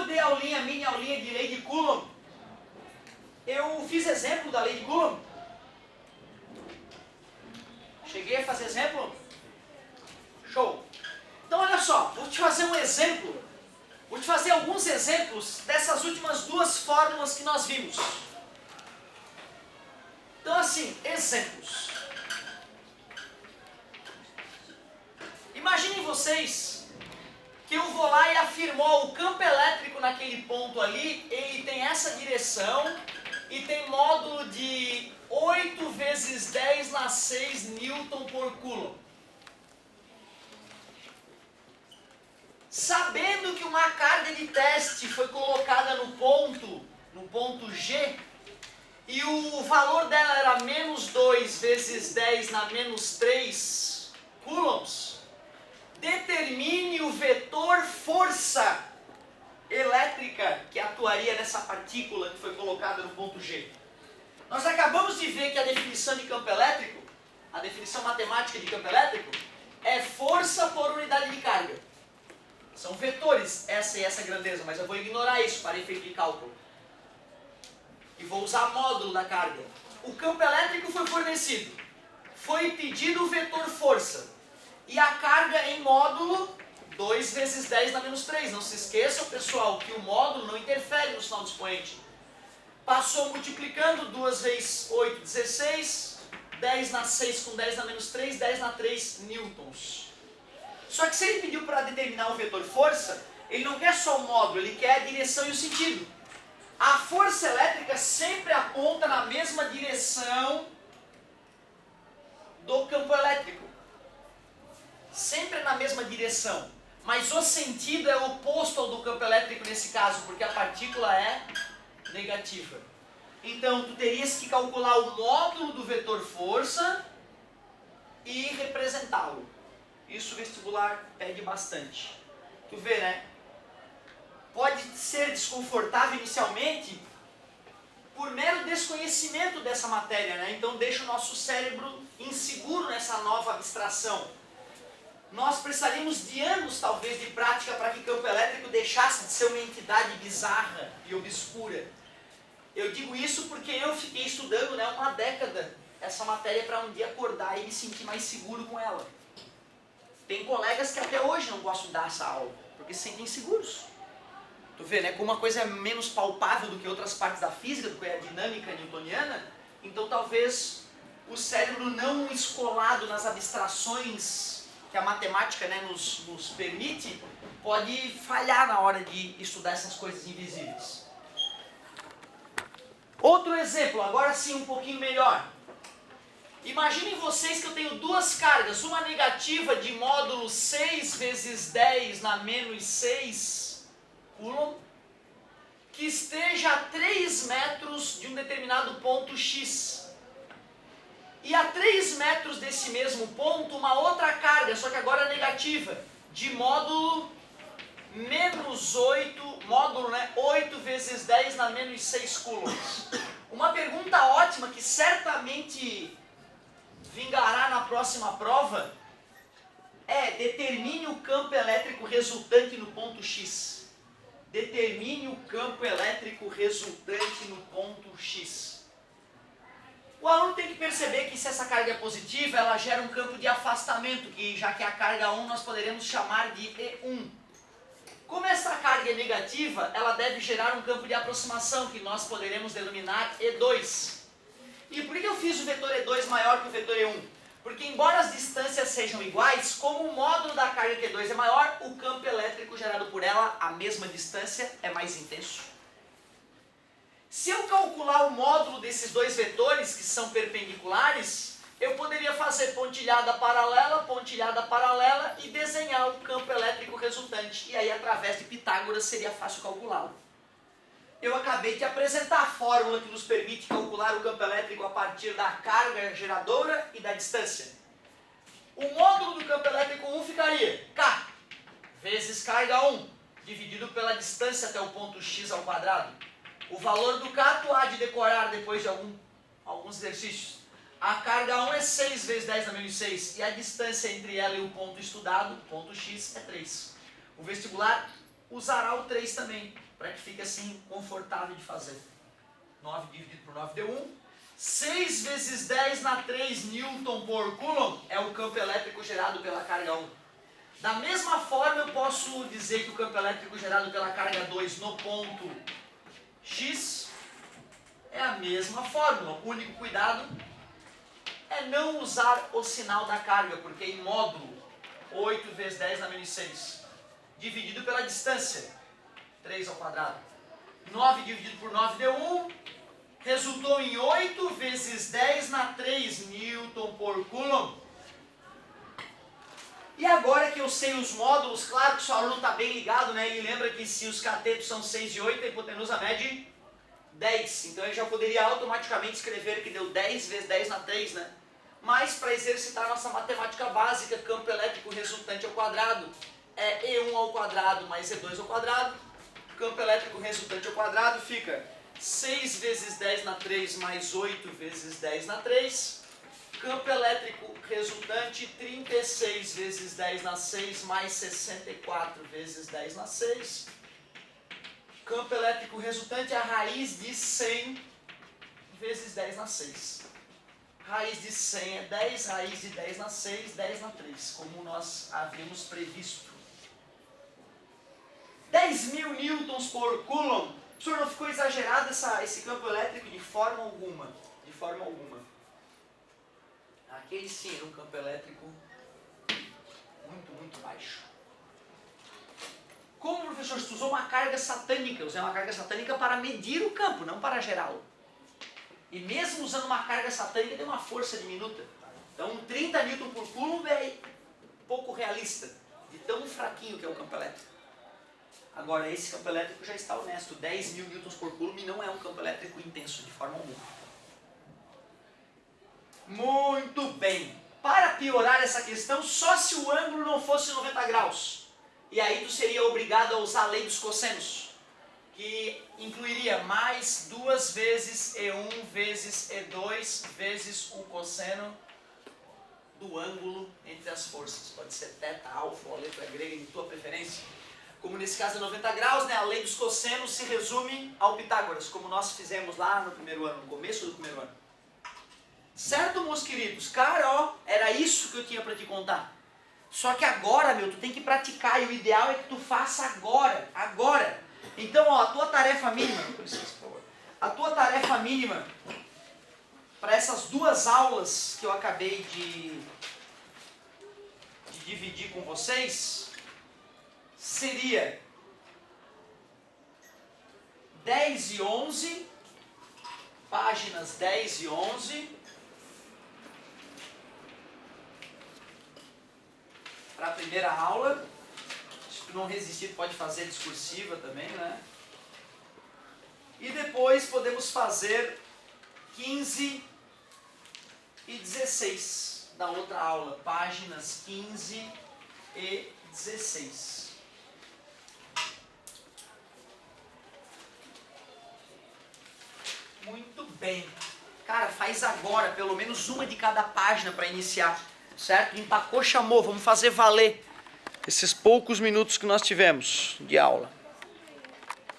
dei aulinha, mini aulinha de lei de Coulomb, eu fiz exemplo da lei de Coulomb. Cheguei a fazer exemplo? Show! Então olha só, vou te fazer um exemplo. Vou te fazer alguns exemplos dessas últimas duas fórmulas que nós vimos. Então assim, exemplos. Imaginem vocês que eu vou lá e afirmou o campo elétrico naquele ponto ali, ele tem essa direção e tem módulo de 8 vezes 10 na 6 Newton por Coulomb. Sabendo que uma carga de teste foi colocada no ponto G, e o valor dela era menos 2 vezes 10 na menos 3 coulombs, determine o vetor força elétrica que atuaria nessa partícula que foi colocada no ponto G. Nós acabamos de ver que a definição de campo elétrico, a definição matemática de campo elétrico, é força por unidade de carga. São vetores, essa e essa grandeza, mas eu vou ignorar isso para efeito de cálculo. E vou usar módulo da carga. O campo elétrico foi fornecido. Foi pedido o vetor força. E a carga em módulo, 2 vezes 10 na menos 3. Não se esqueçam, pessoal, que o módulo não interfere no sinal do expoente. Passou multiplicando, 2 vezes 8, 16. 10 na 6 com 10 na menos 3, 10 na 3 newtons. Só que se ele pediu para determinar o vetor força, ele não quer só o módulo, ele quer a direção e o sentido. A força elétrica sempre aponta na mesma direção do campo elétrico. Sempre na mesma direção. Mas o sentido é oposto ao do campo elétrico nesse caso, porque a partícula é negativa. Então, tu terias que calcular o módulo do vetor força e representá-lo. Isso o vestibular pede bastante. Tu vê, né? Pode ser desconfortável inicialmente por mero desconhecimento dessa matéria, né? Então deixa o nosso cérebro inseguro nessa nova abstração. Nós precisaríamos de anos, talvez, de prática para que campo elétrico deixasse de ser uma entidade bizarra e obscura. Eu digo isso porque eu fiquei estudando, né, uma década essa matéria para um dia acordar e me sentir mais seguro com ela. Tem colegas que até hoje não gostam de dar essa aula, porque se sentem inseguros. Tu vê, né, como uma coisa é menos palpável do que outras partes da física, do que a dinâmica newtoniana, então talvez o cérebro não escolado nas abstrações que a matemática, né, nos permite, pode falhar na hora de estudar essas coisas invisíveis. Outro exemplo, agora sim um pouquinho melhor. Imaginem vocês que eu tenho duas cargas, uma negativa de módulo 6 vezes 10 na menos 6 Coulomb, que esteja a 3 metros de um determinado ponto X. E a 3 metros desse mesmo ponto, uma outra carga, só que agora negativa, de módulo menos 8, módulo, né, 8 vezes 10 na menos 6 coulombs. Uma pergunta ótima que certamente vingará na próxima prova é: determine o campo elétrico resultante no ponto X. Determine o campo elétrico resultante no ponto X. O aluno tem que perceber que se essa carga é positiva, ela gera um campo de afastamento, que já que é a carga 1, nós poderemos chamar de E1. Como essa carga é negativa, ela deve gerar um campo de aproximação, que nós poderemos denominar E2. E por que eu fiz o vetor E2 maior que o vetor E1? Porque embora as distâncias sejam iguais, como o módulo da carga Q2 é maior, o campo elétrico gerado por ela, a mesma distância, é mais intenso. Se eu calcular o módulo desses dois vetores, que são perpendiculares, eu poderia fazer pontilhada paralela e desenhar o campo elétrico resultante. E aí, através de Pitágoras, seria fácil calculá-lo. Eu acabei de apresentar a fórmula que nos permite calcular o campo elétrico a partir da carga geradora e da distância. O módulo do campo elétrico 1 ficaria K vezes carga 1, dividido pela distância até o ponto X ao quadrado. O valor do K tu há de decorar depois de alguns exercícios. A carga 1 é 6 vezes 10 na menos 6 e a distância entre ela e o ponto estudado, ponto X, é 3. O vestibular usará o 3 também. para que fique assim confortável de fazer. 9 dividido por 9 deu 1. 6 vezes 10 na 3 Newton por Coulomb é o campo elétrico gerado pela carga 1. Da mesma forma eu posso dizer que o campo elétrico gerado pela carga 2 no ponto X é a mesma fórmula. O único cuidado é não usar o sinal da carga, porque em módulo 8 vezes 10 na menos 6 dividido pela distância 3 ao quadrado. 9 dividido por 9 deu 1. Resultou em 8 vezes 10 na 3 Newton por Coulomb. E agora que eu sei os módulos, claro que o seu aluno está bem ligado, né? Ele lembra que se os catetos são 6 e 8, a hipotenusa mede 10. Então ele já poderia automaticamente escrever que deu 10 vezes 10 na 3, né? Mas para exercitar a nossa matemática básica, campo elétrico resultante ao quadrado é E1 ao quadrado mais E2 ao quadrado. Campo elétrico resultante ao quadrado fica 6 vezes 10 na 3 mais 8 vezes 10 na 3. Campo elétrico resultante 36 vezes 10 na 6 mais 64 vezes 10 na 6. Campo elétrico resultante é a raiz de 100 vezes 10 na 6. Raiz de 100 é 10, raiz de 10 na 6, 10 na 3, como nós havíamos previsto. 10.000 newtons por Coulomb. O senhor não ficou exagerado esse campo elétrico de forma alguma. De forma alguma. Aquele sim era um campo elétrico muito, muito baixo. Como, professor, se usou uma carga satânica, usei uma carga satânica para medir o campo, não para gerá-lo. E mesmo usando uma carga satânica, deu uma força diminuta. Então, 30 newton por Coulomb é pouco realista, de tão fraquinho que é o campo elétrico. Agora, esse campo elétrico já está honesto, 10.000 newtons por Coulomb não é um campo elétrico intenso, de forma alguma. Muito bem. Para piorar essa questão, só se o ângulo não fosse 90 graus. E aí tu seria obrigado a usar a lei dos cossenos, que incluiria mais 2 vezes E1 vezes E2 vezes o cosseno do ângulo entre as forças. Pode ser θ, alfa ou a letra grega em tua preferência. Como nesse caso é 90 graus, né, a lei dos cossenos se resume ao Pitágoras, como nós fizemos lá no primeiro ano, no começo do primeiro ano. Certo, meus queridos? Cara, ó, era isso que eu tinha para te contar. Só que agora, meu, tu tem que praticar e o ideal é que tu faça agora, agora. Então, ó, a tua tarefa mínima, por favor, a tua tarefa mínima para essas 2 aulas que eu acabei de dividir com vocês seria 10 e 11, páginas 10 e 11, para a primeira aula. Se tu não resistir, tu pode fazer discursiva também, né? E depois podemos fazer 15 e 16 da outra aula, páginas 15 e 16. Muito bem. Cara, faz agora, pelo menos uma de cada página para iniciar, certo? Empacou, chamou, vamos fazer valer esses poucos minutos que nós tivemos de aula.